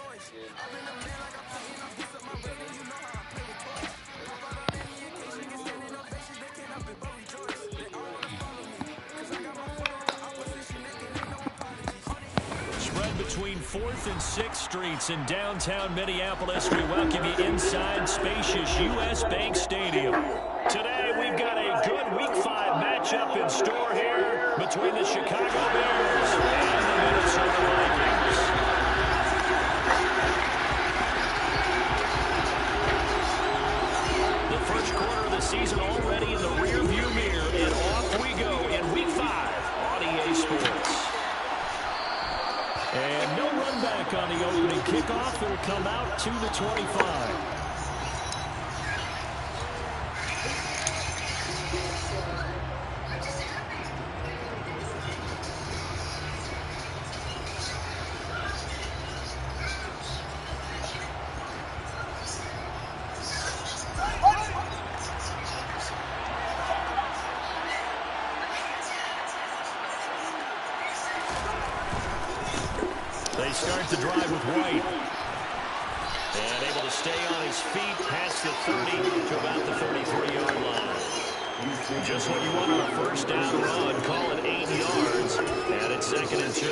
Spread between 4th and 6th Streets in downtown Minneapolis. We welcome you inside spacious U.S. Bank Stadium. Today, we've got a good Week 5 matchup in store here between the Chicago Bears and the Minnesota Vikings. The first quarter of the season already in the rearview mirror, and off we go in Week 5 on EA Sports. And no run back on the opening kickoff. It'll come out to the 25. They start the drive with White. And able to stay on his feet past the 30 to about the 33-yard line. Just what you want on a first down run. Call it 8 yards. And it's 2nd and 2.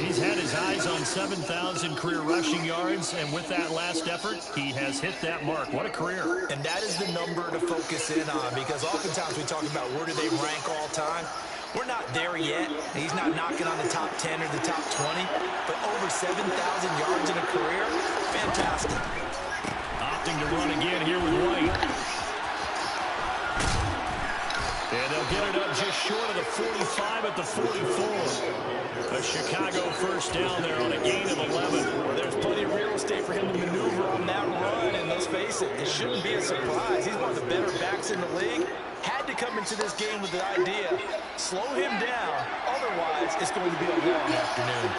He's had his eyes on 7,000 career rushing yards. And with that last effort, he has hit that mark. What a career. And that is the number to focus in on, because oftentimes we talk about where do they rank all time. We're not there yet. He's not knocking on the top 10 or the top 20, but over 7,000 yards in a career, fantastic. Opting to run again here with White. And they'll get it up just short of the 45 at the 44. A Chicago first down there on a gain of 11. Well, there's plenty of real estate for him to maneuver on that run, and let's face it, it shouldn't be a surprise. He's one of the better backs in the league. Had to come into this game with the idea, slow him down, otherwise it's going to be a long afternoon.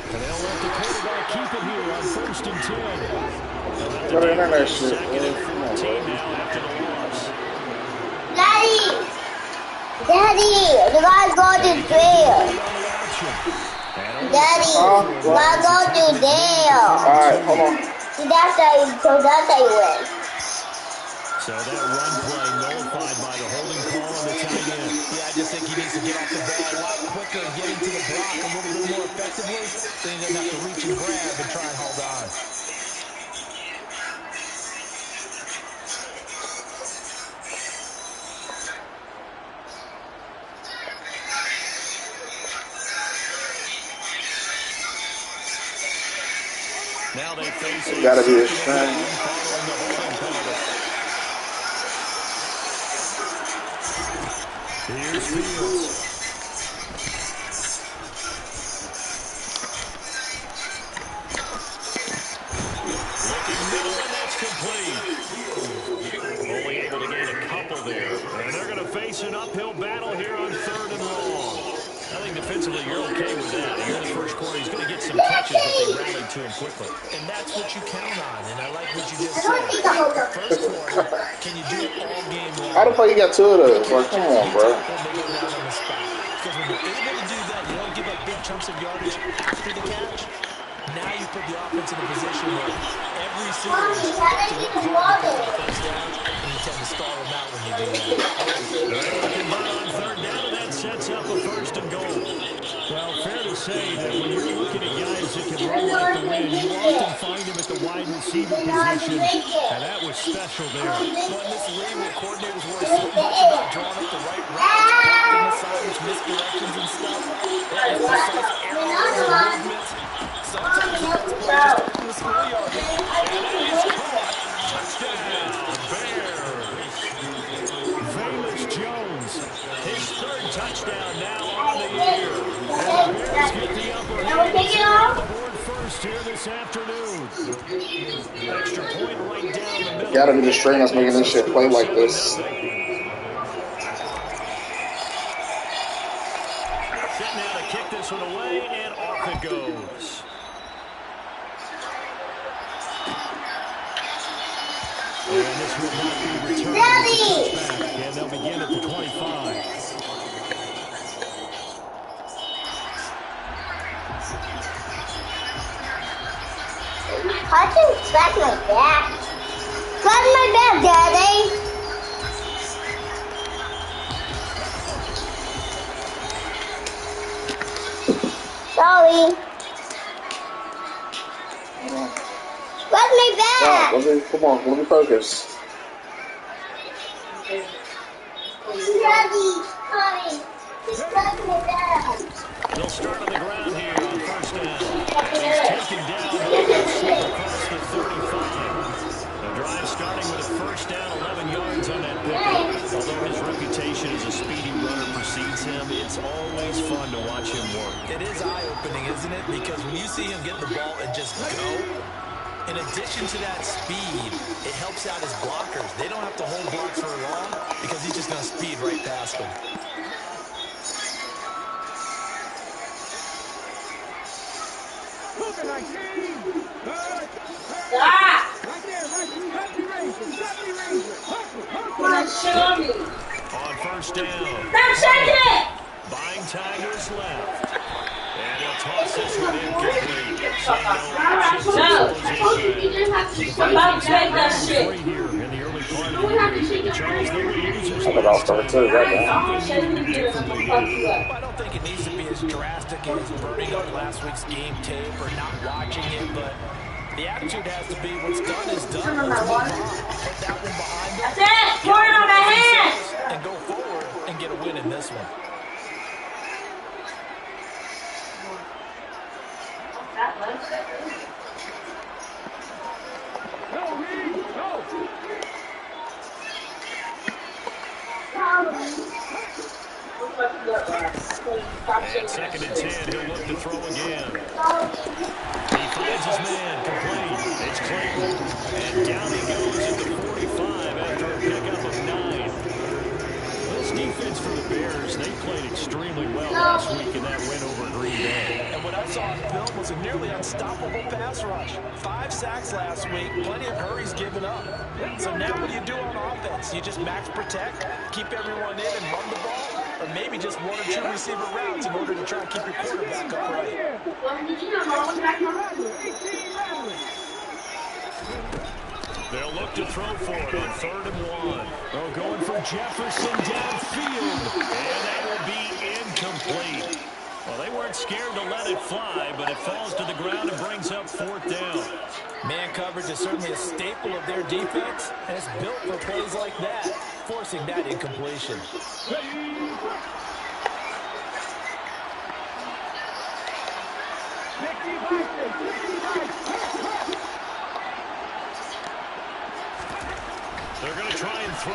And they'll let the quarterback keep it here on 1st and 10. What are that shit? 2nd and 14 now after the loss. Daddy, the guy's going to jail. Daddy, I go to jail. Alright, hold on. So that's how you win. So that run play nullified by the holding call on the tight end. Yeah, I just think he needs to get off the ball a lot quicker and get into the block a little bit more effectively. Then he doesn't have to reach and grab and try and hold on. Now they face it. Gotta be a shame. Here's Fields. Looking middle, and that's complete. Only able to gain a couple there. And they're going to face an uphill battle here on 3rd and long. I think defensively you're okay with that. Here in the first quarter, he's going to get some catches, but they rallied to him quickly. And that's what you count on, and I like what you just said. First quarter, can you do it all game long? How the fuck you got 2 of those? Like, come on, bro. Because when you're able to do that, you don't give up big chunks of yardage after the catch. Now you put the offense in a position where every series you have to work hard to pick up first downs, and you tend to stall them out when you do that. They're looking good on 3rd down, and that sets up a 1st and goal. Well, fair to say that when you're looking at guys that can run like the wind, you often find them at the wide receiver position, and that was special there. Well, in this league where coordinators worry so much about drawing up the right routes, blocking assignments, misdirections and stuff, and precise errors and movements, sometimes the best player just in the schoolyard. And that is caught. Touchdown, Bears. Velus Jones, his 3rd touchdown now on the year. And the Bears get the upper hand on the board first here this afternoon. Extra point right down the middle. Gotta be the string that's making this shit play like this. Setting out to kick this one away, and off it goes. And this will not be returned. And they'll begin at the Daddy. Come on, let me focus. Daddy, honey, he's taking it down. They'll start on the ground here on first down. And he's taken down across the 35. The drive starting with a first down, 11 yards on that pickup. Although his reputation as a speedy runner precedes him, it's always fun to watch him work. It is eye-opening, isn't it? Because when you see him get the ball and just go, in addition to that speed, it helps out his blockers. They don't have to hold blocks for long because he's just going to speed right past them. On first down. Stop shaking it! Buying time to his left. And he'll toss this one incomplete. No, I told you didn't have to about take that shit. Here in the early part of You would have to shake your Charles, they were losers. I thought I was too. I don't think it needs to be as drastic as burning up last week's game tape or not watching it, but the attitude has to be what's done is done. Let's move on. Put that one behind us. That's it! Pour it on my hands! And go forward and get a win in this one. And second and 10, he'll look to throw again. He finds his man, complete. It's Clayton. And down he goes at the 45 after a pickup of 9. This defense for the Bears, they played extremely well last week in that win over Green Bay. And what I saw on film was a nearly unstoppable pass rush. 5 sacks last week, plenty of hurries given up. So now what do you do on offense? You just max protect, keep everyone in and run the ball? Or maybe just 1 or 2 receiver routes in order to try and keep your quarterback upright? They'll look to throw for it on 3rd and 1. They're going for Jefferson downfield. And that will be incomplete. Well, they weren't scared to let it fly, but it falls to the ground and brings up 4th down. Man coverage is certainly a staple of their defense, and it's built for plays like that, forcing that incompletion. They're going to try and throw.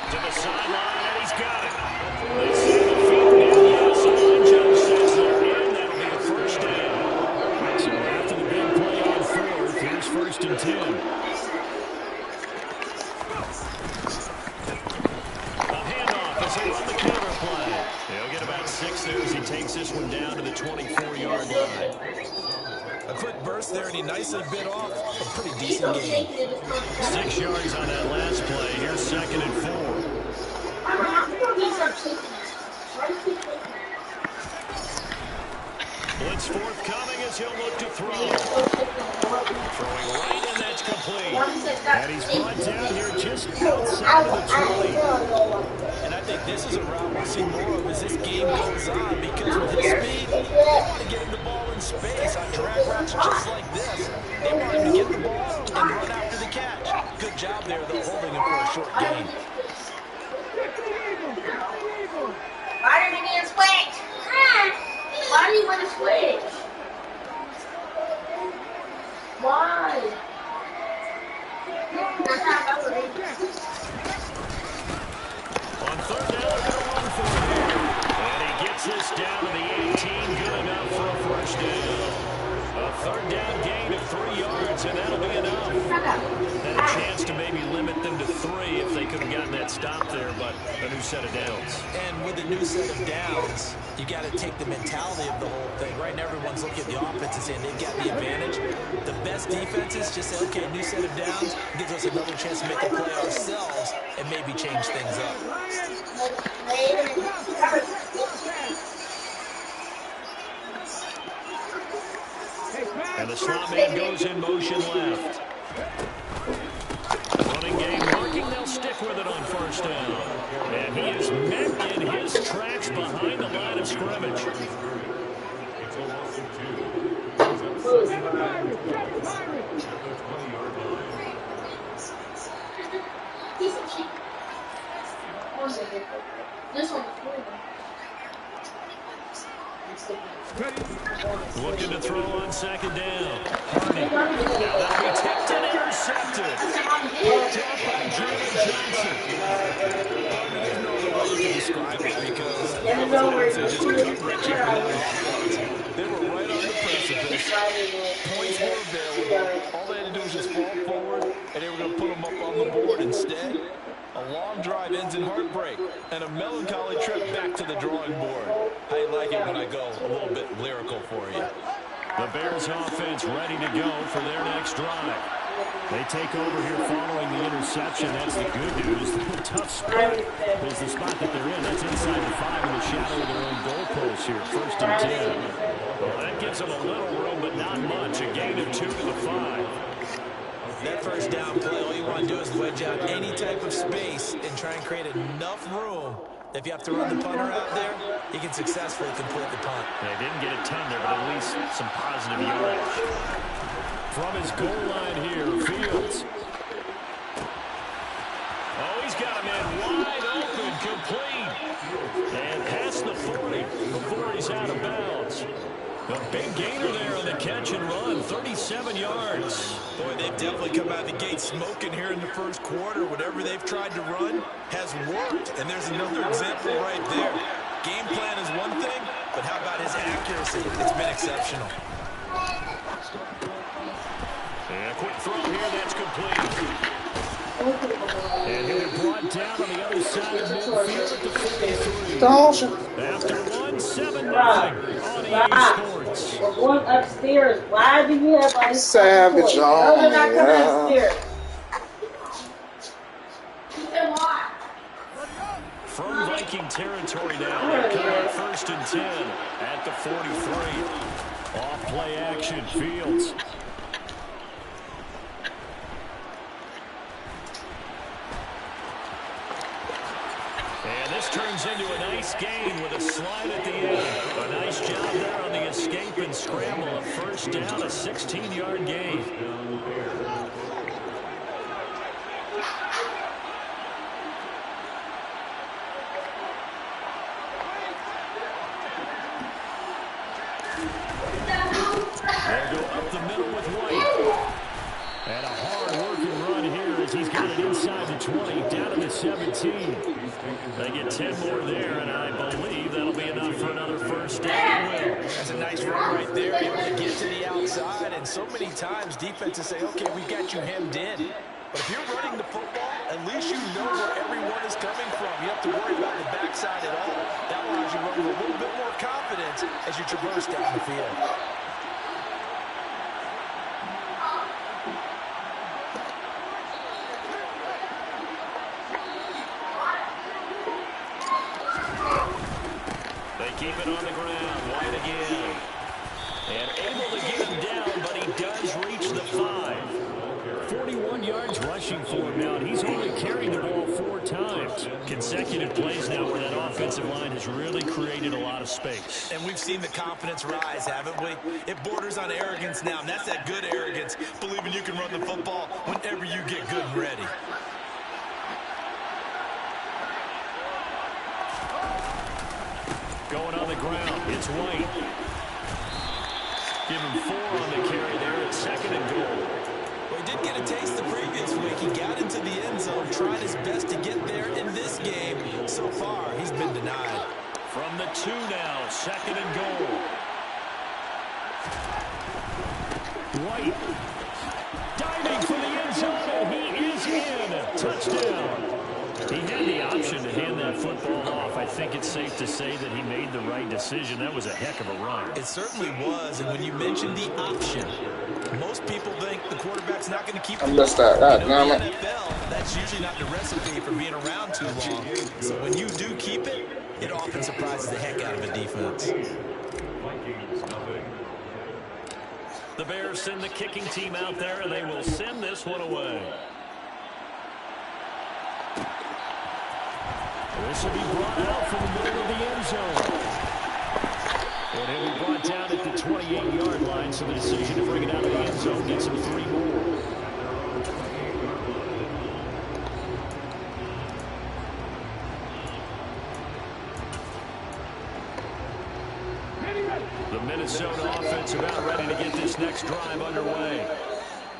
To the sideline, and he's got it. They see the field now. Yes, the line judge says they're in. That'll be the first down. So after the big play on 4th, here's 1st and 10. A handoff as they run the counter play. He'll get about 6 there as he takes this one down to the 24-yard line. A quick burst there, and he nicely bit off a pretty decent game. 6 yards on that last play. Here's 2nd and 4. Blitz forthcoming as he'll look to throw. Throwing right, and that's complete. And he's brought down here just outside of the 20. And I think this is a route we'll see more of as this game goes on, because with his speed, they want to get him the ball in space on drag routes just like this. They want him to get the ball and run after the catch. Good job there, though, holding him for a short gain. Why did he need a switch? Why do you want to switch? Why? On 3rd down, they're going to run for it here. And he gets this down to the 18. Good enough for a first down. A 3rd down gain of 3 yards, and that'll be enough. And a chance to maybe limit them to 3 if they could have gotten that stop there, but a new set of downs. And with a new set of downs, you got to take the mentality of the whole thing. Right now, everyone's looking at the offense and saying they've got the advantage. The best defenses just say, okay, new set of downs gives us another chance to make a play ourselves and maybe change things up. And the slot man goes in motion left. Running game working. They'll stick with it on 1st down. And he is met in his tracks behind the line of scrimmage. This one's Looking to throw on second down. That'll be tipped and intercepted. Picked up by Jerry Johnson. There's no other way to describe it because that was just gut-wrenching for that offense. They were right on the precipice. Points were available. All they had to do was just fall forward, and they were going to put them up on the board. Instead, a long drive ends in heartbreak and a melancholy trip back to the drawing board. I like it when I go a little bit lyrical for you. The Bears offense ready to go for their next drive. They take over here following the interception. That's the good news. The tough spot is the spot that they're in. That's inside the 5 in the shadow of their own goalpost here. 1st and 10. Well, that gives them a little room, but not much. A gain of 2 to the 5. That first down play, all you want to do is wedge out any type of space and try and create enough room. If you have to run the punter out there, he can successfully complete the punt. They didn't get a ton there, but at least some positive yardage. From his goal line here, Fields. Oh, he's got a man wide open, complete. And past the 40 before he's out of bounds. A big gainer there on the catch and run, 37 yards. Boy, they've definitely come out of the gate smoking here in the first quarter. Whatever they've tried to run has worked, and there's another example right there. Game plan is one thing, but how about his accuracy? It's been exceptional. And a quick throw here, that's complete. And he'll be brought down on the other side of midfield at the 43. After 1-7-0 on EA Sports. We're going upstairs. Why do you have like Savage on they're not coming me. upstairs. From Viking territory now, they come up 1st and 10 at the 43. Off play action, Fields. And this turns into a nice gain with a slide at the end. A nice job there on the escape and scramble. A 1st down, a 16-yard gain. They'll go up the middle with White. And a hard-working run here as he's got it inside the 20, down to the 17. They get 10 more there, and I believe that'll be enough for another 1st down. That's a nice run right there, able to get to the outside. And so many times defenses say, okay, we've got you hemmed in. But if you're running the football, at least you know where everyone is coming from. You have to worry about the backside at all. That allows you to run with a little bit more confidence as you traverse down the field. Keep it on the ground. White again. And able to get him down, but he does reach the 5. 41 yards rushing for him now, and he's only carried the ball 4 times. Consecutive plays now where that offensive line has really created a lot of space. And we've seen the confidence rise, haven't we? It borders on arrogance now, and that's that good arrogance, believing you can run the football whenever you get good and ready. Going on the ground, it's White. Give him 4 on the carry there at 2nd and goal. Well, he did get a taste the previous week. He got into the end zone, tried his best to get there in this game. So far, he's been denied. From the 2 now, 2nd and goal. White diving for the end zone, and he is in. Touchdown. He had the option to hand that football off. I think it's safe to say that he made the right decision. That was a heck of a run. It certainly was, and when you mentioned the option, most people think the quarterback's not going to keep the ball. that. In the NFL, that's usually not the recipe for being around too long. So when you do keep it, it often surprises the heck out of a defense. The Bears send the kicking team out there, and they will send this one away. This will be brought out from the middle of the end zone. And he'll be brought down at the 28-yard line, so the decision to bring it out of the end zone gets him 3 more. The Minnesota offense about ready to get this next drive underway.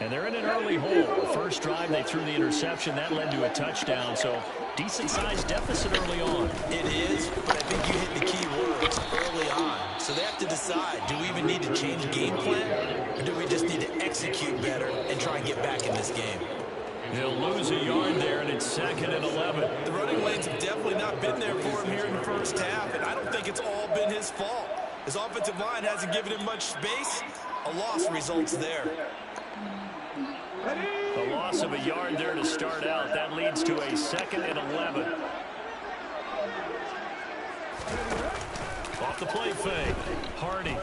And they're in an early hole. The first drive, they threw the interception. That led to a touchdown. So decent-sized deficit early on. It is, but I think you hit the key words early on. So they have to decide, do we even need to change game plan? Or do we just need to execute better and try and get back in this game? He'll lose a yard there, and it's 2nd and 11. The running lanes have definitely not been there for him here in the first half, and I don't think it's all been his fault. His offensive line hasn't given him much space. A loss results there. A loss of a yard there to start out. That leads to a 2nd and 11. Off the play fake. Hardy.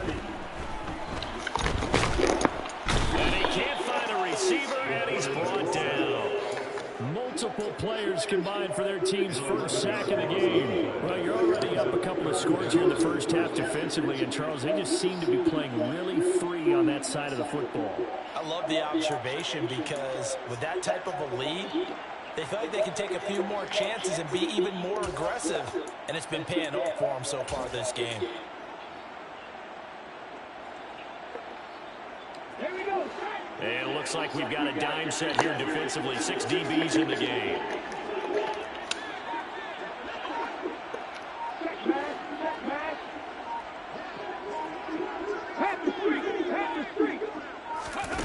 And he can't find a receiver, and he's brought down. Multiple players combined for their team's first sack of the game. Well, you're already up a couple of scores here in the first half defensively, and Charles, they just seem to be playing really free on that side of the football. I love the observation because with that type of a lead, they feel like they can take a few more chances and be even more aggressive, and it's been paying off for them so far this game. And it looks like we've got a dime set here defensively. 6 DBs in the game.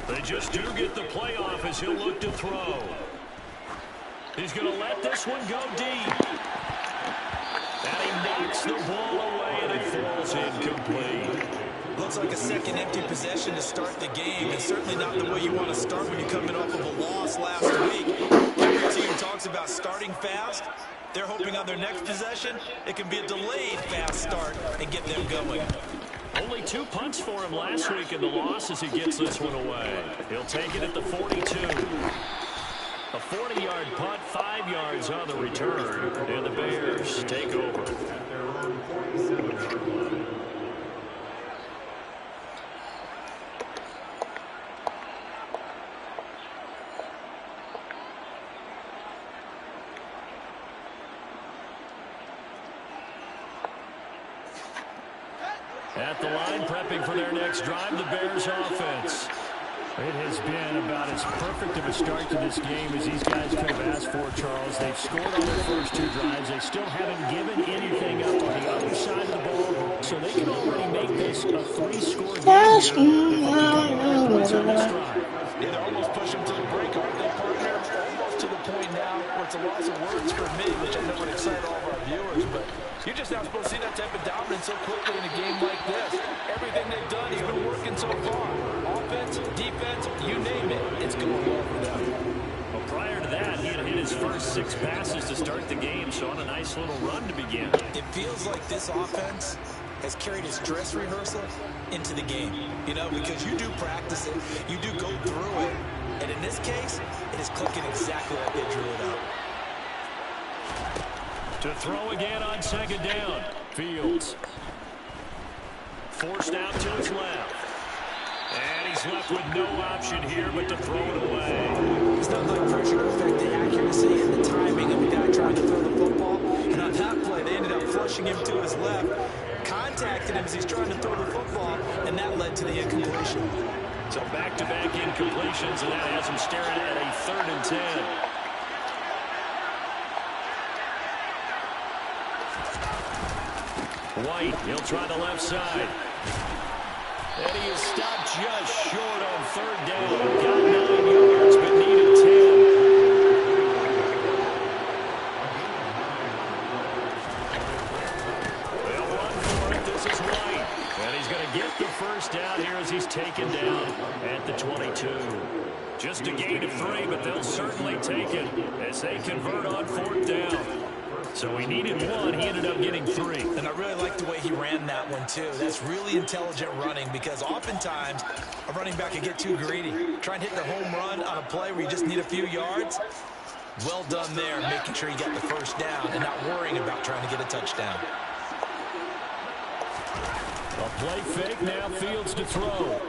They just do get the playoff as he'll look to throw. He's going to let this one go deep. And he knocks the ball away, and it falls incomplete. Looks like a second empty possession to start the game, and certainly not the way you want to start when you're coming off of a loss last week. Every team talks about starting fast. They're hoping on their next possession, it can be a delayed fast start and get them going. Only 2 punts for him last week in the loss as he gets this one away. He'll take it at the 42. A 40-yard punt, 5 yards on the return, and the Bears take over. At the line, prepping for their next drive, the Bears offense. It has been about as perfect of a start to this game as these guys could have asked for, Charles. They've scored on their first 2 drives. They still haven't given anything up on the other side of the ball, so they can already make this a 3-score game. Yeah, they're almost pushing to the break, aren't they, partner? Almost to the point now where it's a loss of words for me, which I know would excite all of our viewers, but you're just not supposed to see that type of dominance so quickly in a game like this. Everything they've done has been working so far. Offense, defense, you name it, it's going well for them. Well, prior to that, he had hit his first 6 passes to start the game, so on a nice little run to begin. It feels like this offense has carried its dress rehearsal into the game. You know, because you do practice it, you do go through it, and in this case, it is clicking exactly like they drew it up. To throw again on 2nd down. Fields. Forced out to his left. And he's left with no option here but to throw it away. It's not like pressure to affect the accuracy and the timing of the guy trying to throw the football. And on that play, they ended up flushing him to his left, contacted him as he's trying to throw the football, and that led to the incompletion. So back-to-back incompletions, and that has him staring at a 3rd and 10. White, he'll try the left side. And he is stopped just short on 3rd down. Got 9 yards, but needed 10. They'll run for it. This is White. And he's going to get the first down here as he's taken down at the 22. Just a gain of 3, but they'll certainly take it as they convert on 4th down. So he needed 1. He ended up getting 3. And I really like the way he ran that one, too. That's really intelligent running because oftentimes a running back can get too greedy. Try and hit the home run on a play where you just need a few yards. Well done there, making sure you got the 1st down and not worrying about trying to get a touchdown. A play fake, now Fields to throw.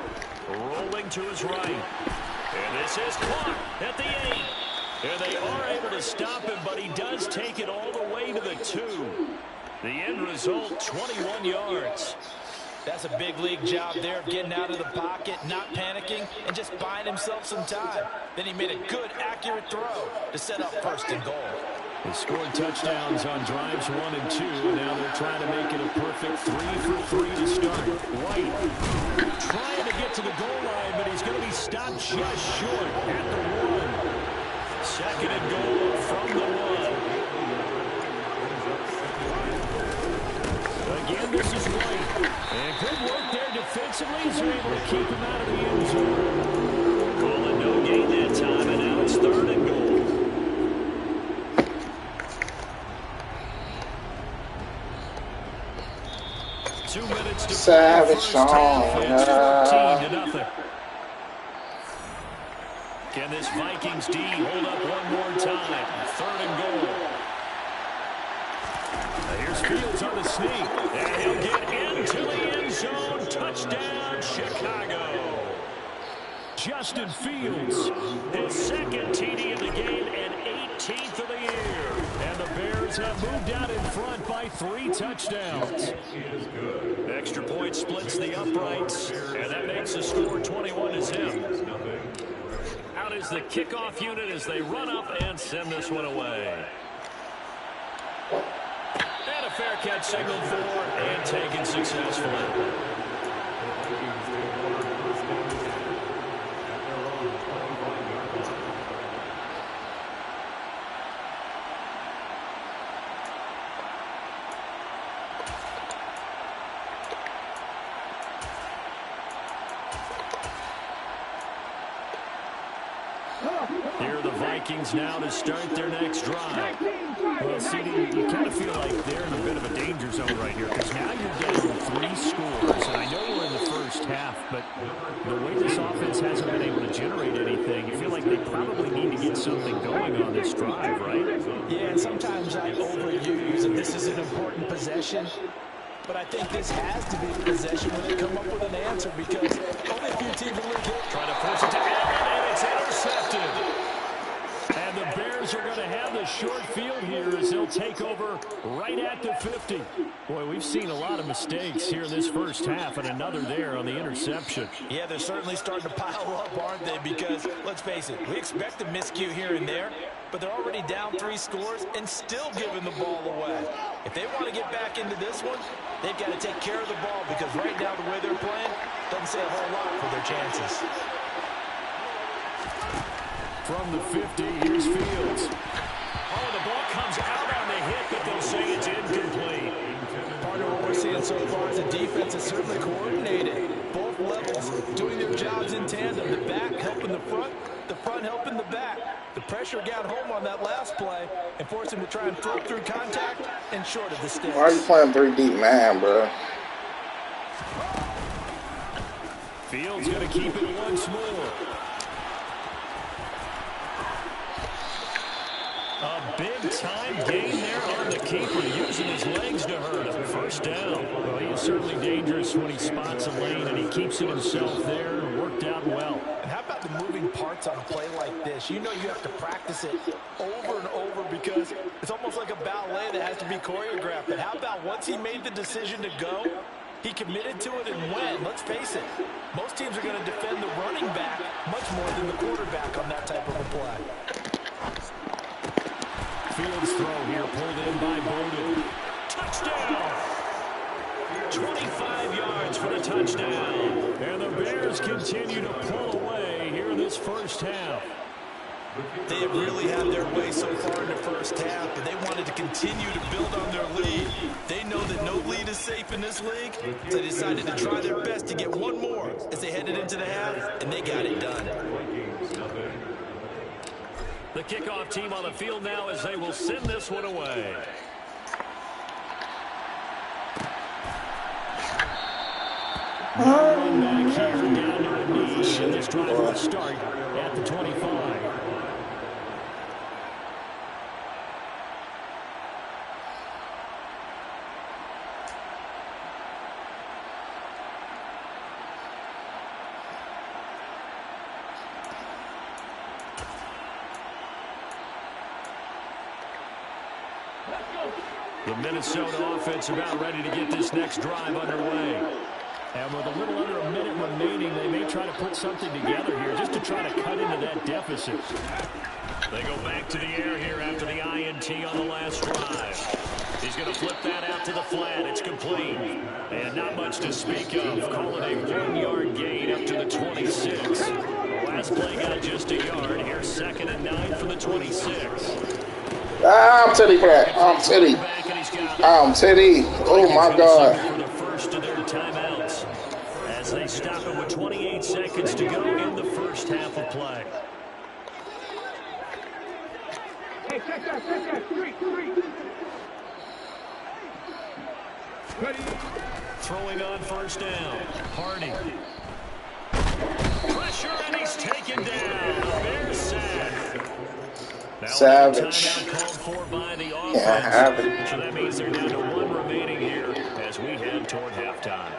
Rolling to his right. And this is caught at the 8. And they are able to stop him, but he does take it all the way to the 2. The end result, 21 yards. That's a big league job there of getting out of the pocket, not panicking, and just buying himself some time. Then he made a good, accurate throw to set up 1st and goal. They scored touchdowns on drives 1 and 2, and now they're trying to make it a perfect 3 for 3 to start. White trying to get to the goal line, but he's going to be stopped just short at the 1. 2nd and goal from the 1. Again, this is White. And good work there defensively. He's able to keep him out of the end zone. Calling no gain that time, and now it's 3rd and goal. Savage song. Can this Vikings D hold up one more time? 3rd and goal. Here's Fields on the sneak. And he'll get into the end zone. Touchdown, Chicago. Justin Fields, his 2nd TD of the game and 18th of the year. And the Bears have moved out in front by 3 touchdowns. Extra point splits the uprights, and that makes the score 21-0. Out is the kickoff unit as they run up and send this one away. And a fair catch signaled for and taken successfully. Here are the Vikings now to start their next drive. Well, CD, you kind of feel like they're in a bit of a danger zone right here because now you're down 3 scores. And I know we're in the first half, but the way this offense hasn't been able to generate anything, you feel like they probably need to get something going on this drive, right? Yeah, and sometimes I overuse, and this is an important possession. But I think this has to be the possession when they come up with an answer because only a few teams in the league trying to force it to Allen, and it's intercepted. And the Bears are going to have the short field here as they'll take over right at the 50. Boy, we've seen a lot of mistakes here in this first half, and another there on the interception. Yeah, they're certainly starting to pile up, aren't they? Because, let's face it, we expect a miscue here and there, but they're already down 3 scores and still giving the ball away. If they want to get back into this one, they've got to take care of the ball because right now the way they're playing doesn't say a whole lot for their chances. From the 50, here's Fields. Oh, the ball comes out on the hit, but they'll say it's incomplete. Partner, what we're seeing so far is the defense is certainly coordinated. Both levels doing their jobs in tandem. The back helping the front helping the back. The pressure got home on that last play and forced him to try and throw through contact and short of the sticks. Why are you playing 3 deep man, bro? Fields going to keep it once more. A big-time gain there on the keeper, using his legs to hurt him. 1st down. Well, he is certainly dangerous when he spots a lane, and he keeps it himself there. Worked out well. And how about the moving parts on a play like this? You know you have to practice it over and over because it's almost like a ballet that has to be choreographed. But how about once he made the decision to go, he committed to it and went. Let's face it, most teams are going to defend the running back much more than the quarterback on that type of a play. Fields throw here, pulled in by Bowden. Touchdown! 25 yards for the touchdown. And the Bears continue to pull away here in this first half. They have really had their way so far in the first half, but they wanted to continue to build on their lead. They know that no lead is safe in this league, so they decided to try their best to get one more as they headed into the half, and they got it done. The kickoff team on the field now as they will send this one away. Run back here down to a knee, and this drive will start at the 25. The Minnesota offense about ready to get this next drive underway. And with a little under a minute remaining, they may try to put something together here just to try to cut into that deficit. They go back to the air here after the INT on the last drive. He's going to flip that out to the flat. It's complete. And not much to speak of. Call it a 1-yard gain up to the 26. Last play got just a yard. Here's 2nd and 9 for the 26. I'm Teddy for that. I'm Teddy. I'm Teddy. Oh, my God. For the first of their timeouts as they stop it with 28 seconds to go in the first half of play. Hey, check that. Three. Ready. Throwing on first down. Hardy. Pressure, and he's taken down. The Bears sack. Savage. Called for by the offense. Yeah, I have it. So that means they're down to 1 remaining here as we head toward halftime.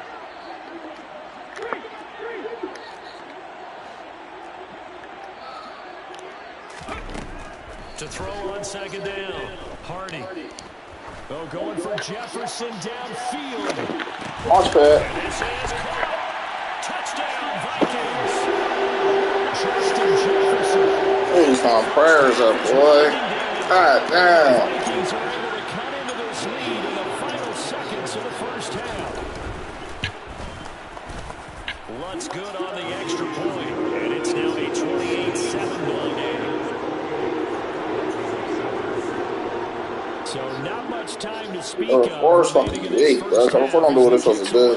To throw on 2nd down. Hardy. Oh, going for Jefferson downfield. Launch pad. And this is caught. Touchdown, Vikings. Justin Jefferson. Please, my prayers up, boy. God damn. Vikings are able to cut into this lead in the final seconds of the first half. Lutz good on the extra point, and it's now a 28-7 ball game. So not much time to speak of. Forrest fucking weak, bro. If I don't do what it's supposed to do.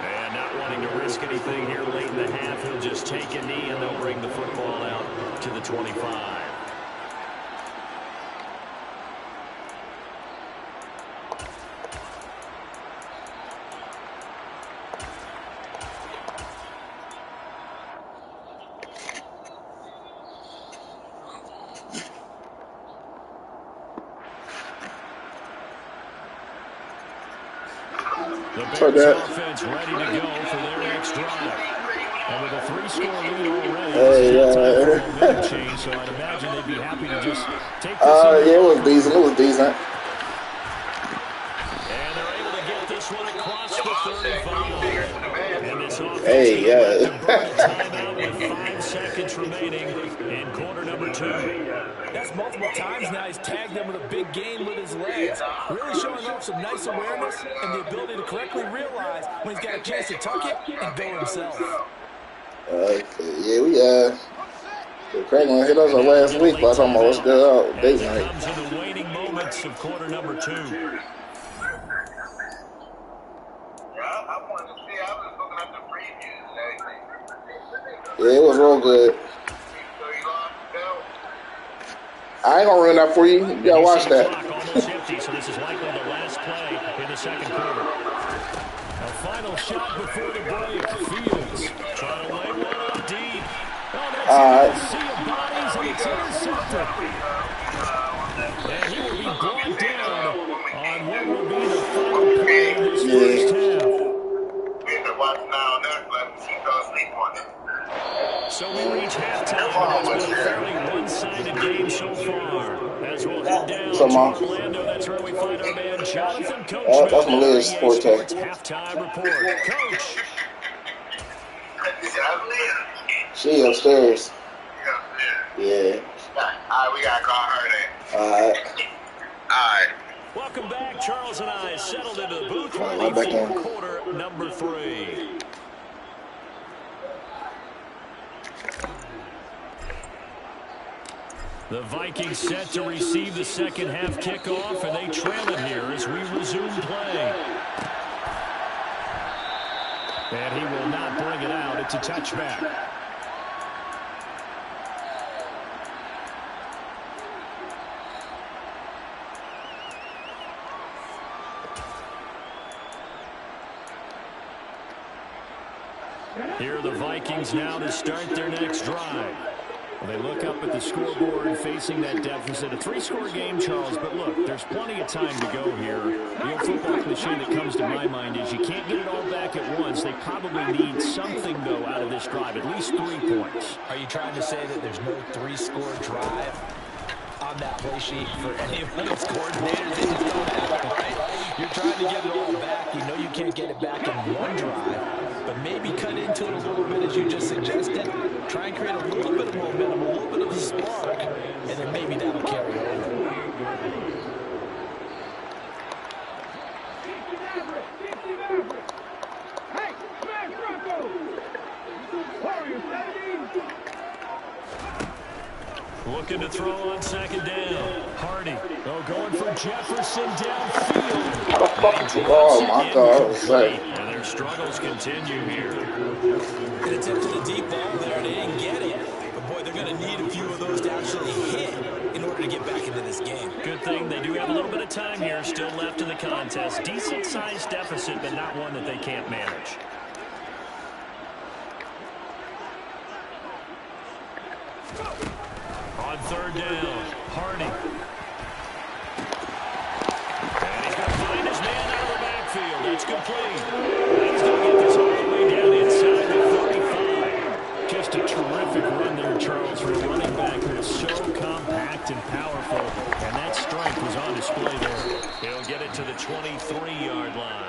And not wanting to risk anything here late in the half, he'll just take a knee and they'll bring the football out to the 25. The Bears offense ready to go for their next drive. And with a 3-score lead already, change, so I'd imagine they'd be happy to just take this. Yeah, it was decent. And they're able to get this one across the 35. And this offense Hey, yeah. timeout with 5 seconds remaining in quarter number 2. That's multiple times now. He's tagged them with a big gain with his legs. Really showing off some nice awareness and the ability to correctly realize when he's got a chance to tuck it and go himself. Craig gonna hit us last week, but I'm almost good out date night. Comes in the waning moments of quarter number 2. I wanted to see. I was looking at the previews. Yeah, it was real good. So you lost Bill? I ain't gonna ruin that for you. You gotta watch that. Almost empty, so this is likely the last play in the second quarter. A final shot before the break. Fields trying to lay one on deep. Oh, that's a sea of bodies, and it's intercepted. And he will be brought down on what will be the final play in this first half. We have to watch now Netflix. She fell asleep on it. So we reach halftime. It's been a fairly one-sided game so far. As we'll head down to Orlando, that's where we find our man Jonathan Coachman. That's Malia's forte. Halftime report. Coach. She upstairs. Yeah. Alright, we gotta call her then. Alright. Welcome back. Charles and I settled into the booth ready Right back in. for quarter number 3. The Vikings set to receive the second half kickoff, and they trail it here as we resume play. And he will not bring it out. It's a touchback. Here are the Vikings now to start their next drive. Well, they look up at the scoreboard facing that deficit. A 3-score game, Charles, but look, there's plenty of time to go here. The old football cliche that comes to my mind is you can't get it all back at once. They probably need something, though, out of this drive, at least 3 points. Are you trying to say that there's no 3-score drive on that play sheet for any of those coordinators? They just don't have it, right? You're trying to get it all back. You know you can't get it back in one drive, but maybe cut into it a little bit as you just suggested. Try and create a little bit of momentum, a little bit of a spark, and then maybe that'll carry over. Hey, smash Bronco! Warriors, 17! Looking to throw on 2nd down. Hardy. Oh, going for Jefferson downfield. Oh, my God. And their struggles continue here. An attempt to the deep ball there. They didn't get it. But, boy, they're going to need a few of those to actually hit in order to get back into this game. Good thing they do have a little bit of time here still left in the contest. Decent-sized deficit, but not one that they can't manage. On 3rd down, Hardy. And he's going to find his man out of the backfield. It's complete. He's going to get this all the way down inside the 35. Just a terrific run there, Charles, for a running back who is so compact and powerful. And that strength was on display there. He'll get it to the 23-yard line.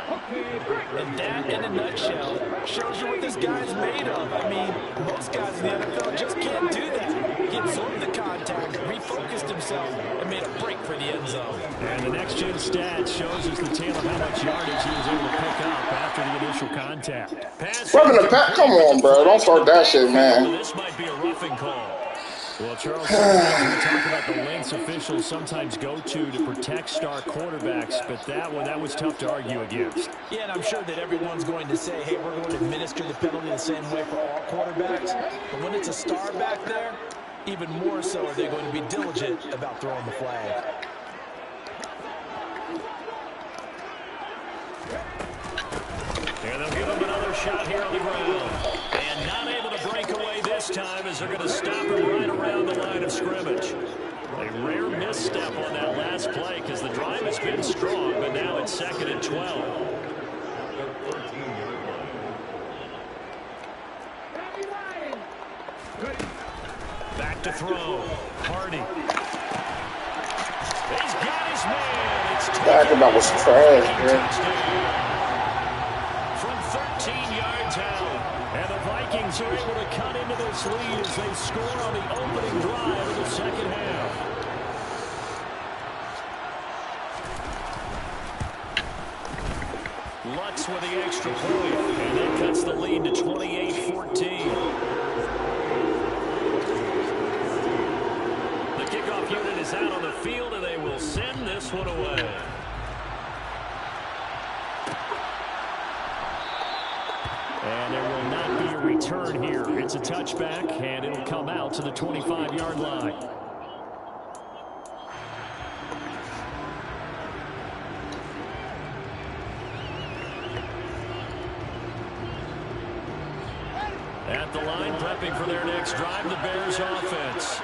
And that, in a nutshell, shows you what this guy's made of. I mean, most guys in the NFL just can't do that. He absorbed the contact, refocused himself, and made a break for the end zone. And the next-gen stats shows us the tale of how much yardage he was able to pick up after the initial contact. Come on, bro. Don't start that shit, man. This might be a roughing call. Well, Charles, we talk about the lengths officials sometimes go to protect star quarterbacks, but that was tough to argue against. Yeah, and I'm sure that everyone's going to say, hey, we're going to administer the penalty the same way for all quarterbacks. But when it's a star back there, even more so are they going to be diligent about throwing the flag. And they'll give him another shot here on the ground. And not able to break away this time as they're going to stop him right around the line of scrimmage. A rare misstep on that last play because the drive has been strong, but now it's 2nd and 12. Back to throw. Hardy. He's got his man. It's That was trash, man. From 13 yards out. And the Vikings are able to cut into this lead as they score on the opening drive of the 2nd half. Lutz with the extra point. And that cuts the lead to 28-14. Kickoff unit is out on the field, and they will send this one away. And there will not be a return here. It's a touchback, and it'll come out to the 25-yard line. At the line, prepping for their next drive, the Bears offense.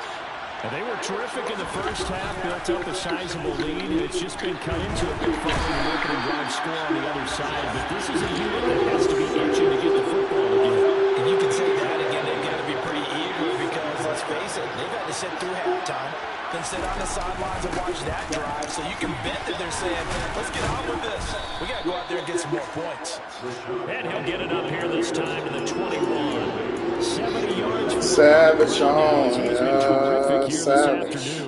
And they were terrific in the first half, built up a sizable lead. It's just been cut into a bit following the opening drive score on the other side. But this is a unit that has to be itching to get the football again. And you can say that again. They've got to be pretty eager because, let's face it, they've had to sit through halftime, then sit on the sidelines and watch that drive. So you can bet that they're saying, let's get on with this. We got to go out there and get some more points. And he'll get it up here this time to the 21. 70 yards. Savage on. Savage.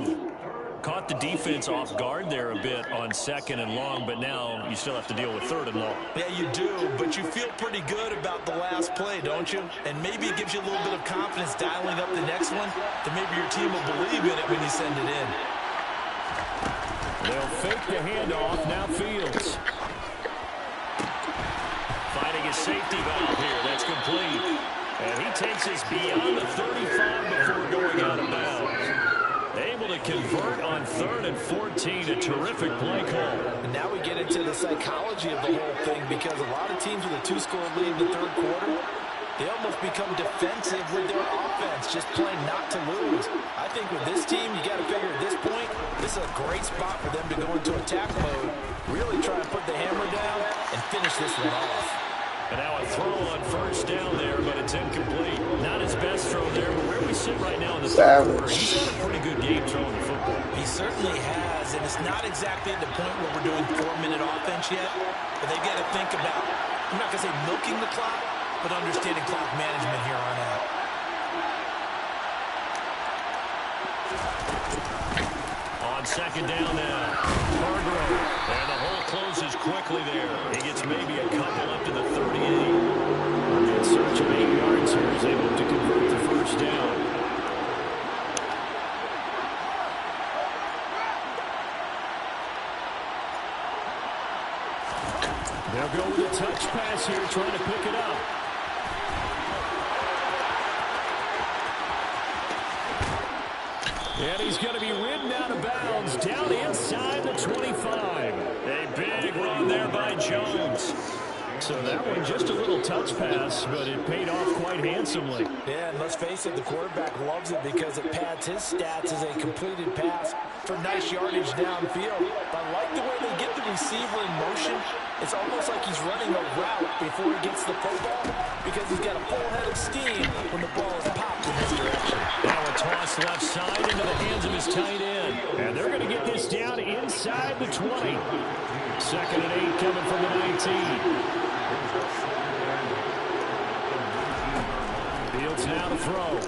Caught the defense off guard there a bit on 2nd and long, but now you still have to deal with 3rd and long. Yeah, you do, but you feel pretty good about the last play, don't you? And maybe it gives you a little bit of confidence dialing up the next one that maybe your team will believe in it when you send it in. They'll fake the handoff. Now Fields. Finding his safety valve here. That's complete. And he takes us beyond the 35 before going out of bounds. Able to convert on 3rd and 14. A terrific play call. And now we get into the psychology of the whole thing because a lot of teams with a 2-score lead in the 3rd quarter, they almost become defensive with their offense just playing not to lose. I think with this team, you got to figure at this point, this is a great spot for them to go into attack mode, really try and put the hammer down and finish this one off. And now a throw on first down there, but it's incomplete. Not his best throw there, but where we sit right now in the third quarter, he's had a pretty good game throwing the football. He certainly has, and it's not exactly at the point where we're doing 4-minute offense yet, but they've got to think about, I'm not going to say milking the clock, but understanding clock management here on out. On second down now, Hargrove, and the hole closes quickly there. He gets maybe a couple up to the 38. In search of 8 yards here, is able to convert the first down. They'll go with a touch pass here, trying to pick it up. And he's going to be ridden out of bounds down inside the 25. A big run there by Jones. So that one just a little touch pass, but it paid off quite handsomely. Yeah, and let's face it, the quarterback loves it because it pads his stats as a completed pass for nice yardage downfield. But I like the way they get the receiver in motion. It's almost like he's running a route before he gets the football because he's got a full head of steam when the ball is popped in his direction. Now a toss left side into the hands of his tight end. And they're going to get this down inside the 20. Second and 8 coming from the 19. Fields now to throw.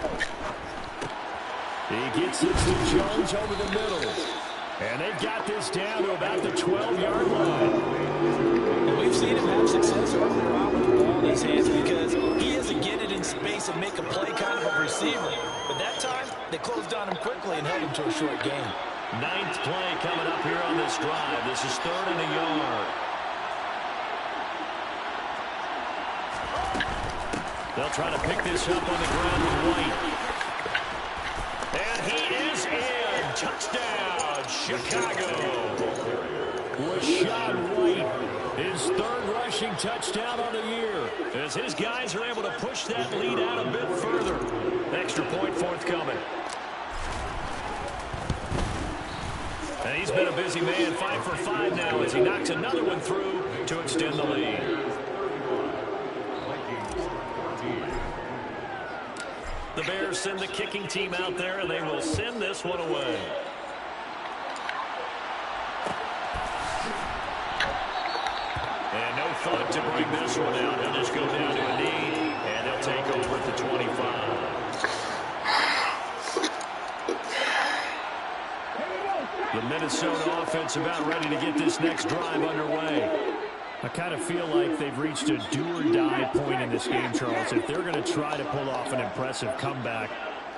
He gets it to Jones over the middle. And they've got this down to about the 12-yard line. And we've seen him have success earlier on with the ball in his hands because he doesn't get it in space and make a play kind of a receiver. But that time, they closed on him quickly and held him to a short game. 9th play coming up here on this drive. This is 3rd and a yard. They'll try to pick this up on the ground with White. And he is in. Touchdown, Chicago. Rachaad White, his 3rd rushing touchdown on the year, as his guys are able to push that lead out a bit further. Extra point forthcoming. And he's been a busy man, 5 for 5 now as he knocks another one through to extend the lead. The Bears send the kicking team out there, and they will send this one away. And no thought to bring this one out. They'll just go down to a knee, and they'll take over at the 25. The Minnesota offense about ready to get this next drive underway. I kind of feel like they've reached a do-or-die point in this game, Charles. If they're going to try to pull off an impressive comeback,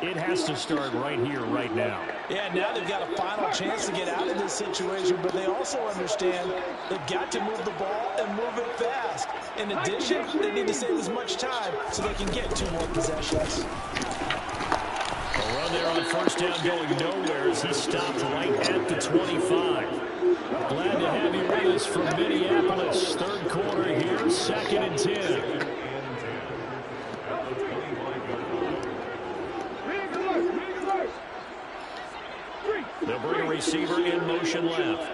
it has to start right here, right now. Yeah, now they've got a final chance to get out of this situation, but they also understand they've got to move the ball and move it fast. In addition, they need to save as much time so they can get 2 more possessions. A run there on first down going nowhere as he stopped right at the 25. Glad to have you with us from Minneapolis. 3rd quarter here, 2nd and 10. They'll bring a receiver in motion left.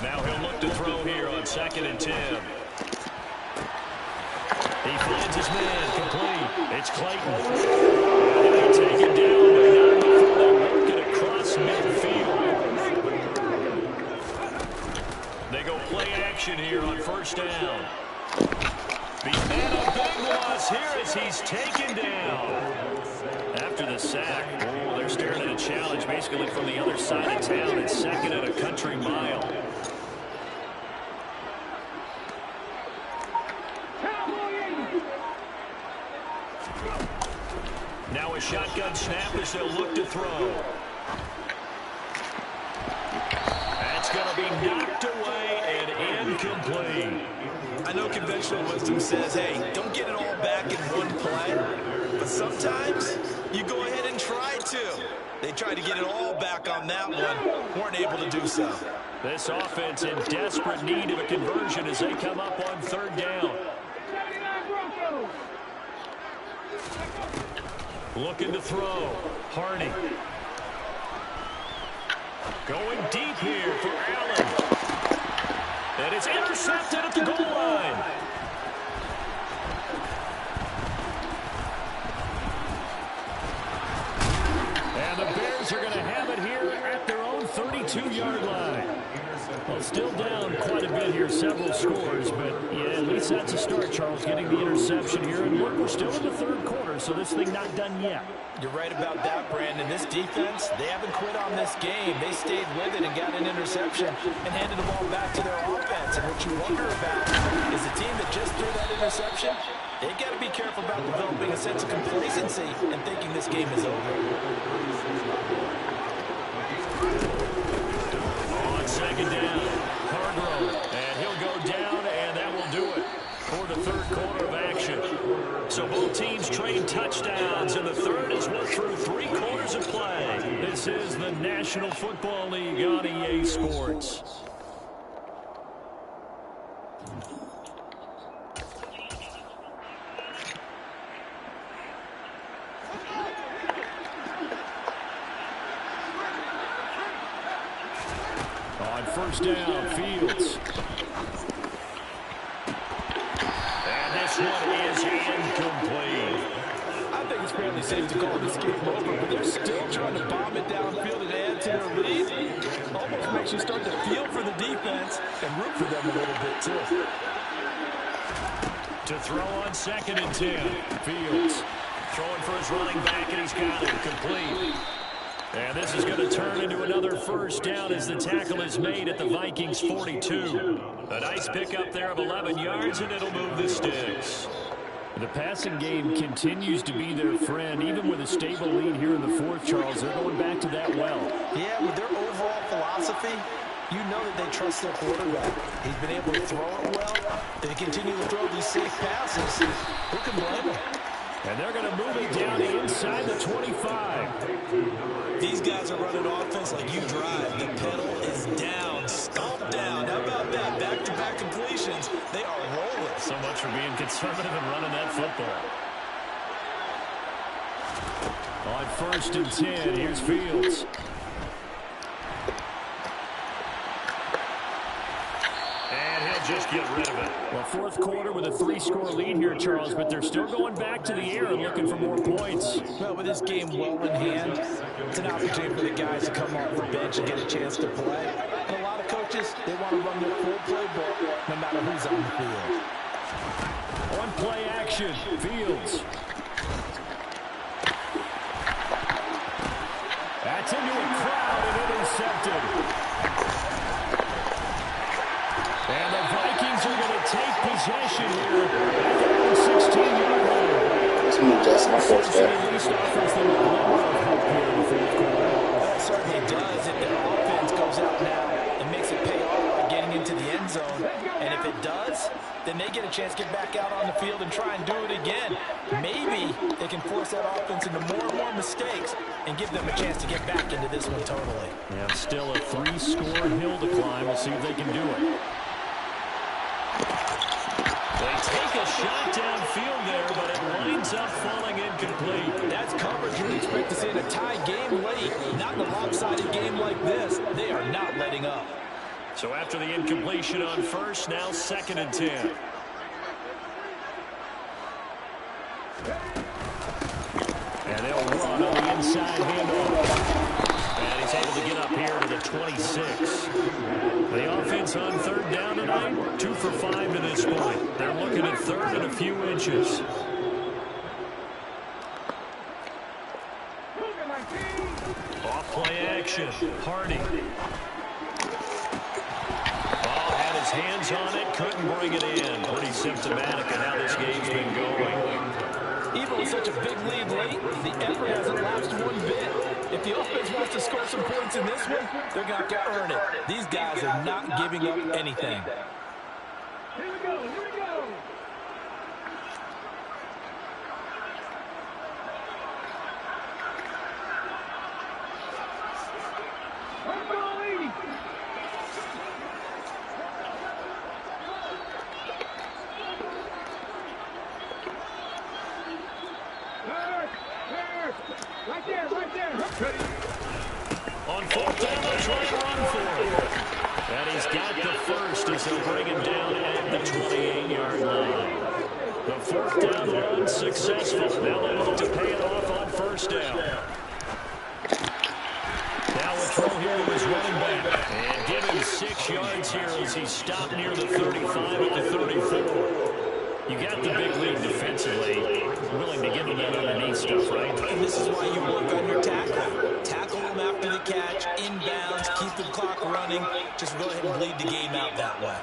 Now he'll look to throw here on 2nd and 10. He finds his man, complete. It's Clayton. And they take it down, but not before they work it across midfield. They go play action here on first down. And a big loss here as he's taken down. After the sack, oh, they're staring at a challenge basically from the other side of town. It's 2nd and a country mile. Now a shotgun snap as they'll look to throw. That's going to be knocked away and incomplete. I know conventional wisdom says, hey, don't get it all back in one play. But sometimes you go ahead and tried to. They tried to get it all back on that one. Weren't able to do so. This offense in desperate need of a conversion as they come up on third down. Looking to throw. Hardy. Going deep here for Allen. And it's intercepted at the goal line. And the Bears are going to have it here at their own 32-yard line. Well, still down quite a bit here, several scores, but yeah, at least that's a start, Charles, getting the interception here. And look, we're still in the third quarter, so this thing not done yet. You're right about that, Brandon. This defense, they haven't quit on this game. They stayed with it and got an interception and handed the ball back to their offense. And what you wonder about is the team that just threw that interception, they got to be careful about developing a sense of complacency and thinking this game is over. Second down, Hargrove, and he'll go down, and that will do it for the third quarter of action. So both teams trade touchdowns, and the third is worked through 3 quarters of play. This is the National Football League on EA Sports. First down, Fields. And this one is incomplete. I think it's fairly safe to call this game over, but they're still trying to bomb it downfield and add to their lead. Almost makes you start to feel for the defense and root for them a little bit, too. To throw on 2nd and 10, Fields. Throwing for his running back, and he's got it complete. And this is going to turn into another first down as the tackle is made at the Vikings 42. A nice pickup there of 11 yards, and it'll move the sticks. The passing game continues to be their friend, even with a stable lead here in the fourth, Charles. They're going back to that well. Yeah, with their overall philosophy, you know that they trust their quarterback. He's been able to throw it well. They continue to throw these safe passes. Who can blame them? And they're going to move it down inside the 25. These guys are running offense like you drive. The pedal is down, stomp down. How about that? Back-to-back completions. They are rolling. So much for being conservative and running that football. On 1st and 10, here's Fields. Just get rid of it. Well, fourth quarter with a 3-score lead here, Charles, but they're still going back to the air and looking for more points. Well, with this game well in hand, it's an opportunity for the guys to come off the bench and get a chance to play. And a lot of coaches, they want to run their full playbook no matter who's on the field. On play action, Fields. That's into a crowd and intercepted. And the Vikings are going to take possession here at their 16-yard line. Let's move just my first down. At least offense they will blow up here in the fourth quarter. That certainly does. If their offense goes out now and makes it pay off by getting into the end zone, and if it does, then they get a chance to get back out on the field and try and do it again. Maybe they can force that offense into more and more mistakes and give them a chance to get back into this one totally. Yeah, still a 3-score hill to climb. We'll see if they can do it. They take a shot downfield there, but it winds up falling incomplete. That's coverage you'd expect to see in a tie game late. Not in a lopsided game like this. They are not letting up. So after the incompletion on 1st, now 2nd and 10. And they'll run on the inside handoff. And he's able to get up here to the 26. The offense on 3rd down tonight, 2 for 5 to this point. They're looking at 3rd and a few inches. Off play action, Hardy. Ball had his hands on it, couldn't bring it in. Pretty symptomatic of how this game's been going. Even with such a big lead late, the effort hasn't lapsed one bit. If the offense wants to score some points in this one, they're going to have to earn it. These guys are not giving up anything. Here we go, here we go. bring him down at the 28-yard line. The fourth down run successful. Now they look to pay it off on first down. Now a throw here to his running back. And give him 6 yards here as he stopped near the 35 at the 34. You got the big lead defensively. Willing to give him that underneath stuff, right? And this is why you work on your tackle. Tackle him after the catch, inbounds, keep the clock running. Just go ahead and bleed the game out that way.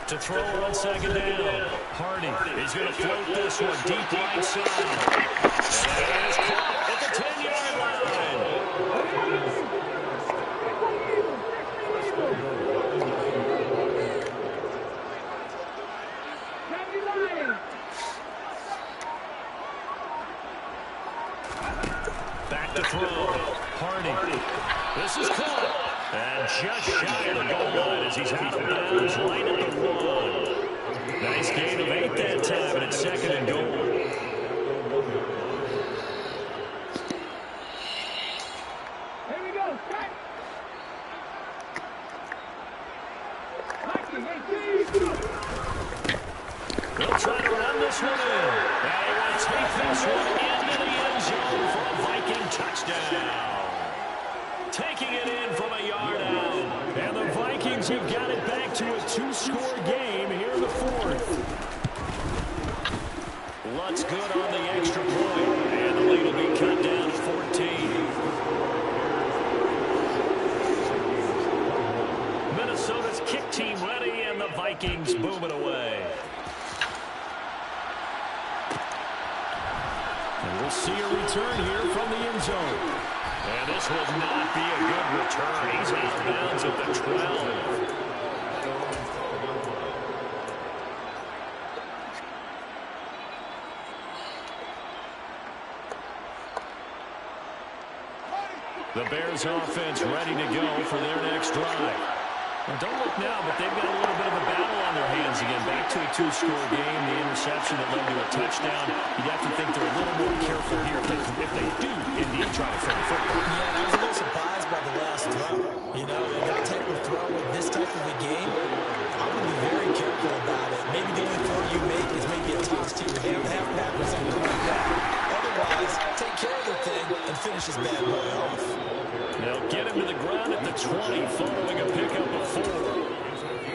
To throw on second down. Hardy is going to float this one deep right side. And it is caught at the 10-yard line. Back to throw. Hardy. This is caught. And just shy of the goal line as he's out of bounds right at the 1. Nice gain of 8 that time, and it's second and goal. Here we go. Strike. They'll try to run this one in. And he will take this one into the end zone for a Viking touchdown. Taking it in from a yard out. And the Vikings have got it back to a 2-score game here in the fourth. Lutz good on the extra point. And the lead will be cut down to 14. Minnesota's kick team ready, and the Vikings boom it away. And we'll see a return here from the end zone. And this will not be a good return. He's out of bounds at the 12. The Bears offense ready to go for their next drive. Well, don't look now, but they've got a little bit of a battle on their hands again. Back to a 2-score game, the interception that led to a touchdown. You'd have to think they're a little more careful here if they do indeed try to throw the football. Yeah, I was a little surprised by the last throw. You know, that type of throw in this type of a game, I would be very careful about it. Maybe the only throw you make is maybe a toss to your halfback or something like that. Otherwise, take care of the thing and finish his bad boy off. Now get him to the ground at the 20 following a pickup of 4.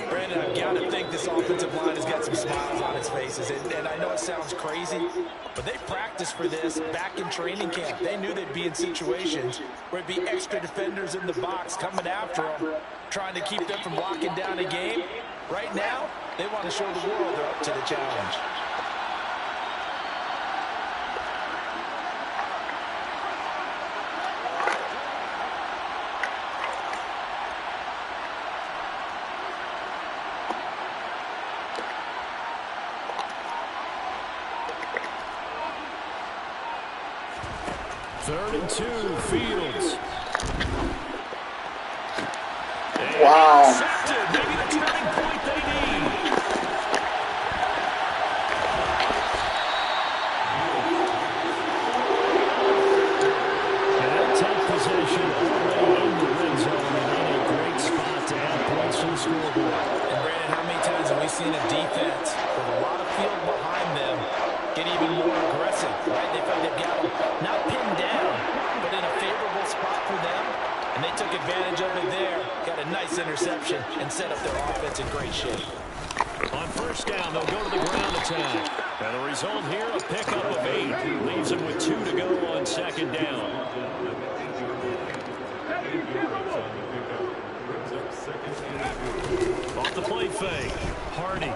Brandon, I've got to think this offensive line has got some smiles on its faces. And I know it sounds crazy, but they practiced for this back in training camp. They knew they'd be in situations where it'd be extra defenders in the box coming after them, trying to keep them from locking down a game. Right now, they want to show the world they're up to the challenge. Third and 2, Fields. Wow. Intercepted. Maybe the turning point they need. And that tight possession already in the red zone and in a great spot to add points to the scoreboard. And Brandon, how many times have we seen a defense with a lot of field behind them get even more aggressive, right? They find they've got them not pinned down, but in a favorable spot for them, and they took advantage of it there, got a nice interception, and set up their offense in great shape. On first down, they'll go to the ground attack. And the result here, a pickup of 8. Leaves them with 2 to go on second down. Off the play fake, Hardy.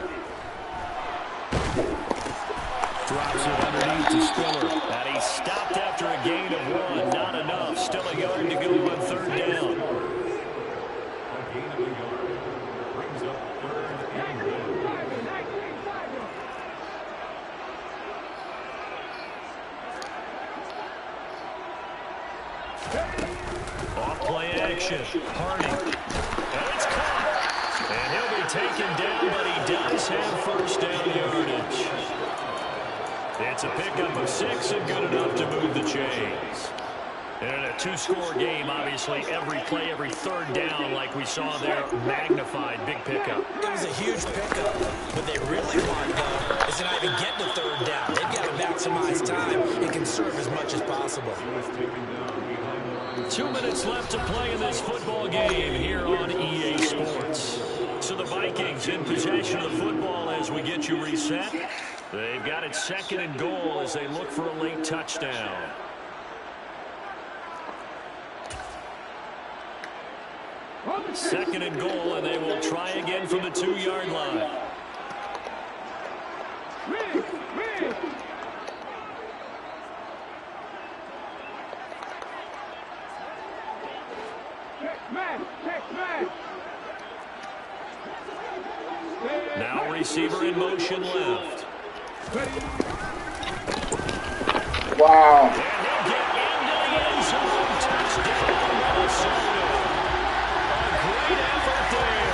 Drops it underneath to Spiller. And he stopped after a gain of 1. Not enough. Still a yard to go on third down. Off play action. Hardy. And it's caught. And he'll be taken down, but he does have first down yardage. It's a pickup of 6 and good enough to move the chains. And a two-score game, obviously, every play, every third down, like we saw there, magnified, big pickup. It was a huge pickup. What they really want, though, is to not even get to third down. They've got to maximize time and conserve as much as possible. 2 minutes left to play in this football game here on EA Sports. So the Vikings in possession of the football as we get you reset. They've got it 2nd and goal as they look for a late touchdown. Second and goal, and they will try again from the 2-yard line. Now receiver in motion left. Wow. And he'll get into the end zone. Touchdown, Minnesota. Great effort there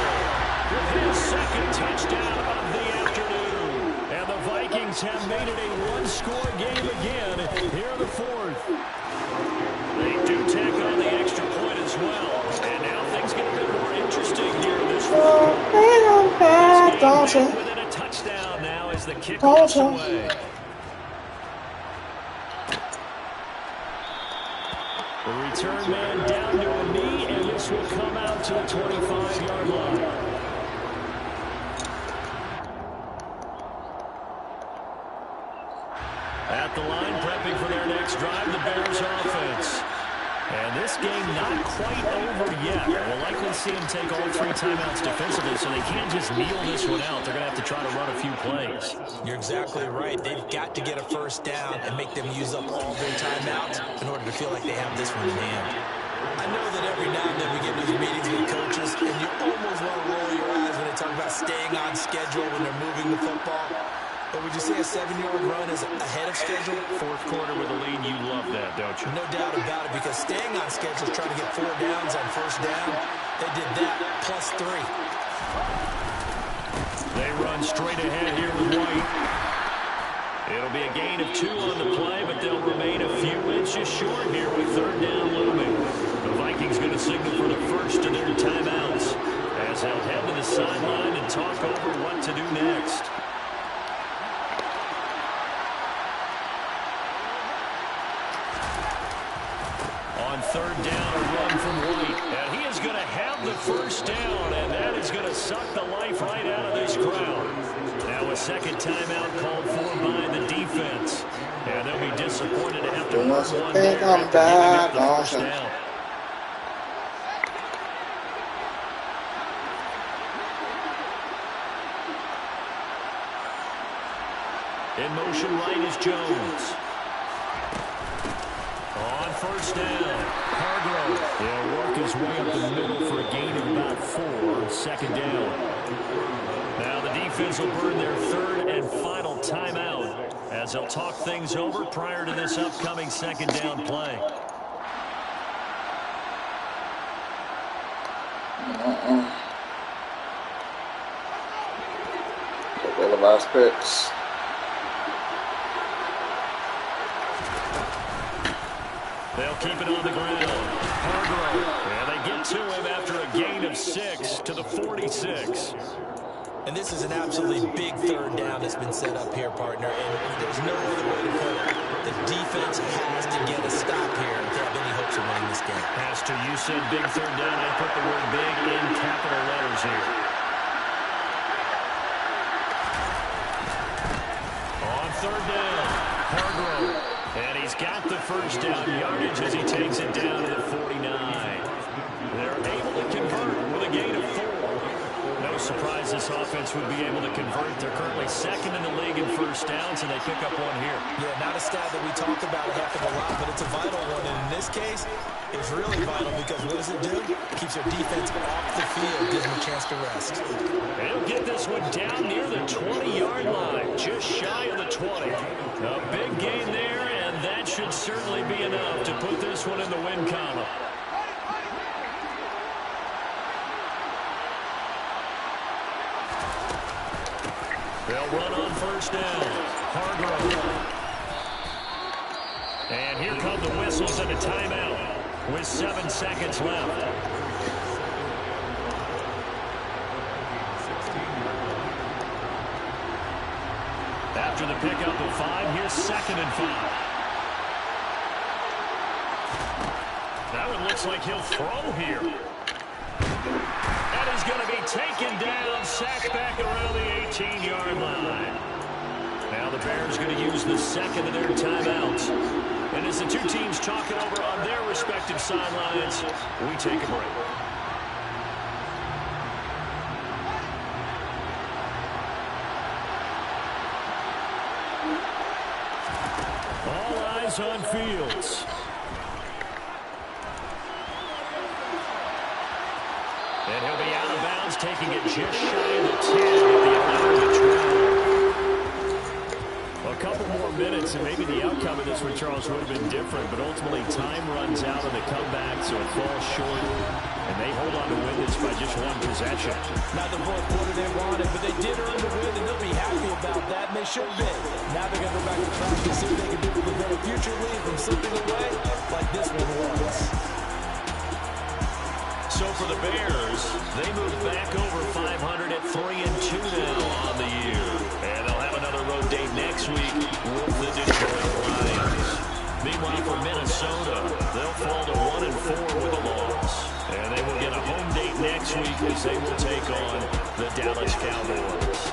with his 2nd touchdown of the afternoon. And the Vikings have made it a one-score game again here in the 4th. They do tack on the extra point as well. And now things get a bit more interesting here in this 4th. This game within a touchdown now as the kickoff's away. The return man down to a knee, and this will come out to the 25-yard line. At the line, prepping for their next drive, the Bears offense. And this game not quite over yet. We'll likely see them take all 3 timeouts defensively, so they can't just kneel this one out. They're going to have to try to run a few plays. You're exactly right. They've got to get a first down and make them use up all their timeouts in order to feel like they have this one in hand. I know that every now and then we get those meetings with coaches, and you almost want to roll your eyes when they talk about staying on schedule when they're moving the football. But would you say a 7-yard run is ahead of schedule? 4th quarter with a lead, you love that, don't you? No doubt about it, because staying on schedule is trying to get 4 downs on first down. They did that, plus 3. They run straight ahead here with White. It'll be a gain of 2 on the play, but they'll remain a few inches short here with 3rd down looming. The Vikings going to signal for the first of their timeouts as they'll head to the sideline and talk over what to do next. On 3rd down, a run from White. And he is going to have the first down, and that is going to suck the life right out of this crowd. Now a 2nd timeout called for by the defense. And they'll be disappointed to have to run one there after giving up the first down. In motion right is Jones. On 1st down, Hargrove. He'll work his way up the middle for a gain of about 4, 2nd down. Now the defense will burn their 3rd and final timeout as they'll talk things over prior to this upcoming 2nd down play. Couple of last picks. They'll keep it on the ground. Hargrove. And they get to him after a gain of 6 to the 46. And this is an absolutely big 3rd down that's been set up here, partner. And there's no other way to put it. The defense has to get a stop here if they have any hopes of winning this game. Has to. You said big 3rd down. I put the word big in capital letters here. On 3rd down, Hargrove. And he's got the first down yardage as he takes it down to the 49. They're able to convert with a gain of 4. No surprise this offense would be able to convert. They're currently 2nd in the league in first downs, and they pick up 1 here. Yeah, not a stat that we talked about a heck of a lot, but it's a vital one. And in this case, it's really vital because what does it do? It keeps their defense off the field, gives them a chance to rest. They'll get this one down near the 20-yard line, just shy of the 20. A big gain there, and that should certainly be enough to put this one in the win column. They'll run on first down. Hargrove. And here come the whistles and a timeout with 7 seconds left. After the pickup of 5, here's 2nd and 5. Now it looks like he'll throw here. And he's going to be taken down, sacked back around the 18-yard line. Now the Bears going to use the 2nd of their timeouts. And as the two teams talk it over on their respective sidelines, we take a break. All eyes on Fields. And he'll be out of bounds, taking it just shy of the 10 at the 11-12. A couple more minutes, and maybe the outcome of this one, Charles, would have been different. But ultimately, time runs out on the comeback, so it falls short. And they hold on to win this by just 1 possession. Not the fourth quarter they wanted, but they did earn the win, and they'll be happy about that, and they should be. Now they're going to go back to practice and see what they can do to prevent a future lead from slipping away like this one was. So for the Bears, they move back over 500 at 3-2 now on the year. And they'll have another road date next week with the Detroit Lions. Meanwhile, for Minnesota, they'll fall to 1-4 with a loss. And they will get a home date next week as they will take on the Dallas Cowboys.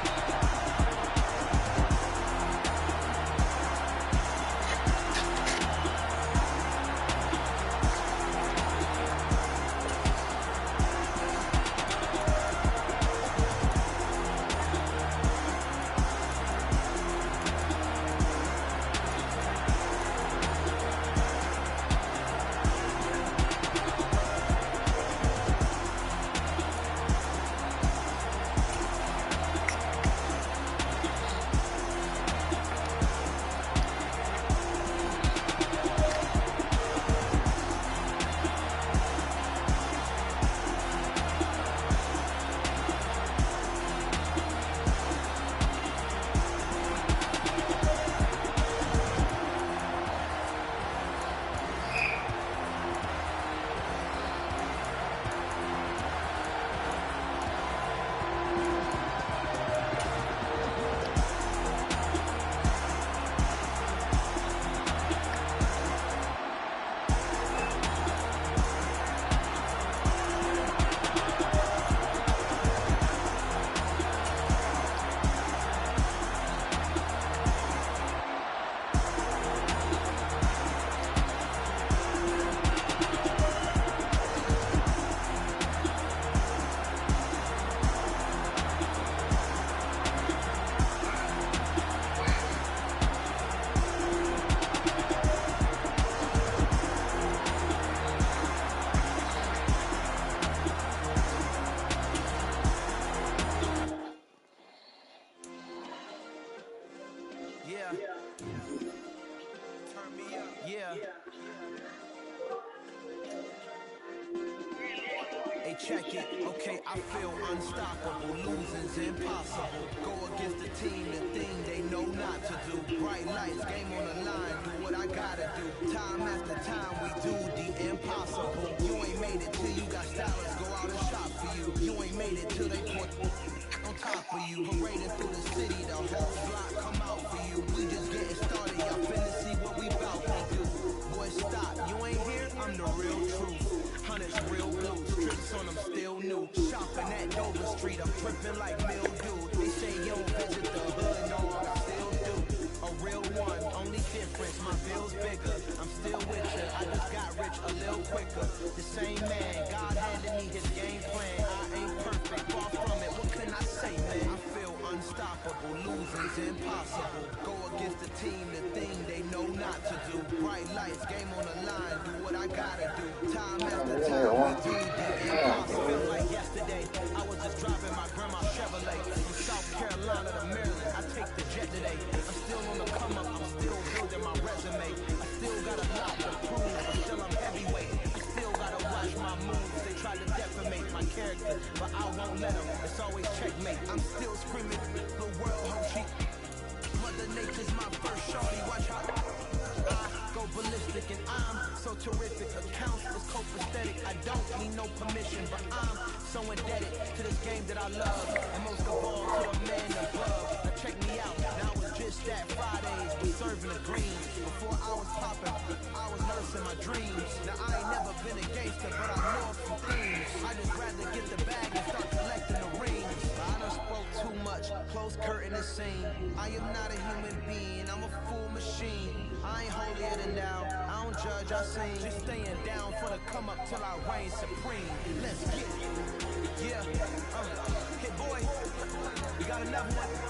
Check it, okay, I feel unstoppable, losing's impossible. Go against the team, the thing they know not to do. Bright lights, game on the line, do what I gotta do. Time after time, we do the impossible. You ain't made it till you got stylists go out and shop for you. You ain't made it till they put on top of you. Parading through the city, the whole block come out for you. We just getting started, y'all finna see what we bout to do. Boy, stop, you ain't here, I'm the real truth. Hunters, real blue, strips on them still new. Shopping at Dover Street, I'm tripping like mildew. They say you don't visit the hood, no, I still do. A real one, only difference, my bill's bigger. I'm still with ya, I just got rich a little quicker. The same man, God handed me his game plan. I ain't perfect, far from it, what can I say, man? I feel unstoppable, losing's impossible. Go against the team, the thing they know not to do. Bright lights, game on the line, do what I gotta do. Time after time, we do the impossible. Like yesterday, I was just driving my grandma's Chevrolet from South Carolina to Maryland. I take the jet today. I'm still on the come up, I'm still building my resume. I still got a lot to prove, but still I'm heavyweight. I still gotta watch my moves. They try to defamate my character, but I won't let them. It's always checkmate. I'm still screaming, the world, ho, she. Mother Nature's my first shorty. Watch how I go ballistic. and I'm so terrific. Accounts was copacetic. I don't need no permission, but I'm so indebted to this game that I love, and most of all to the man above. Now check me out. Now it was just that Fridays we serving the green. Before I was popping, I was nursing my dreams. Now I ain't never been a gangster, but I know a few things. I just rather get the bag and start collecting the rings. I done spoke too much, close curtain and scene. I am not a human being, I'm a full machine. I ain't holier than thou, I don't judge, I sing. Just staying down for the come up till I reign supreme. Let's get it. Yeah, hey boy, you got another one?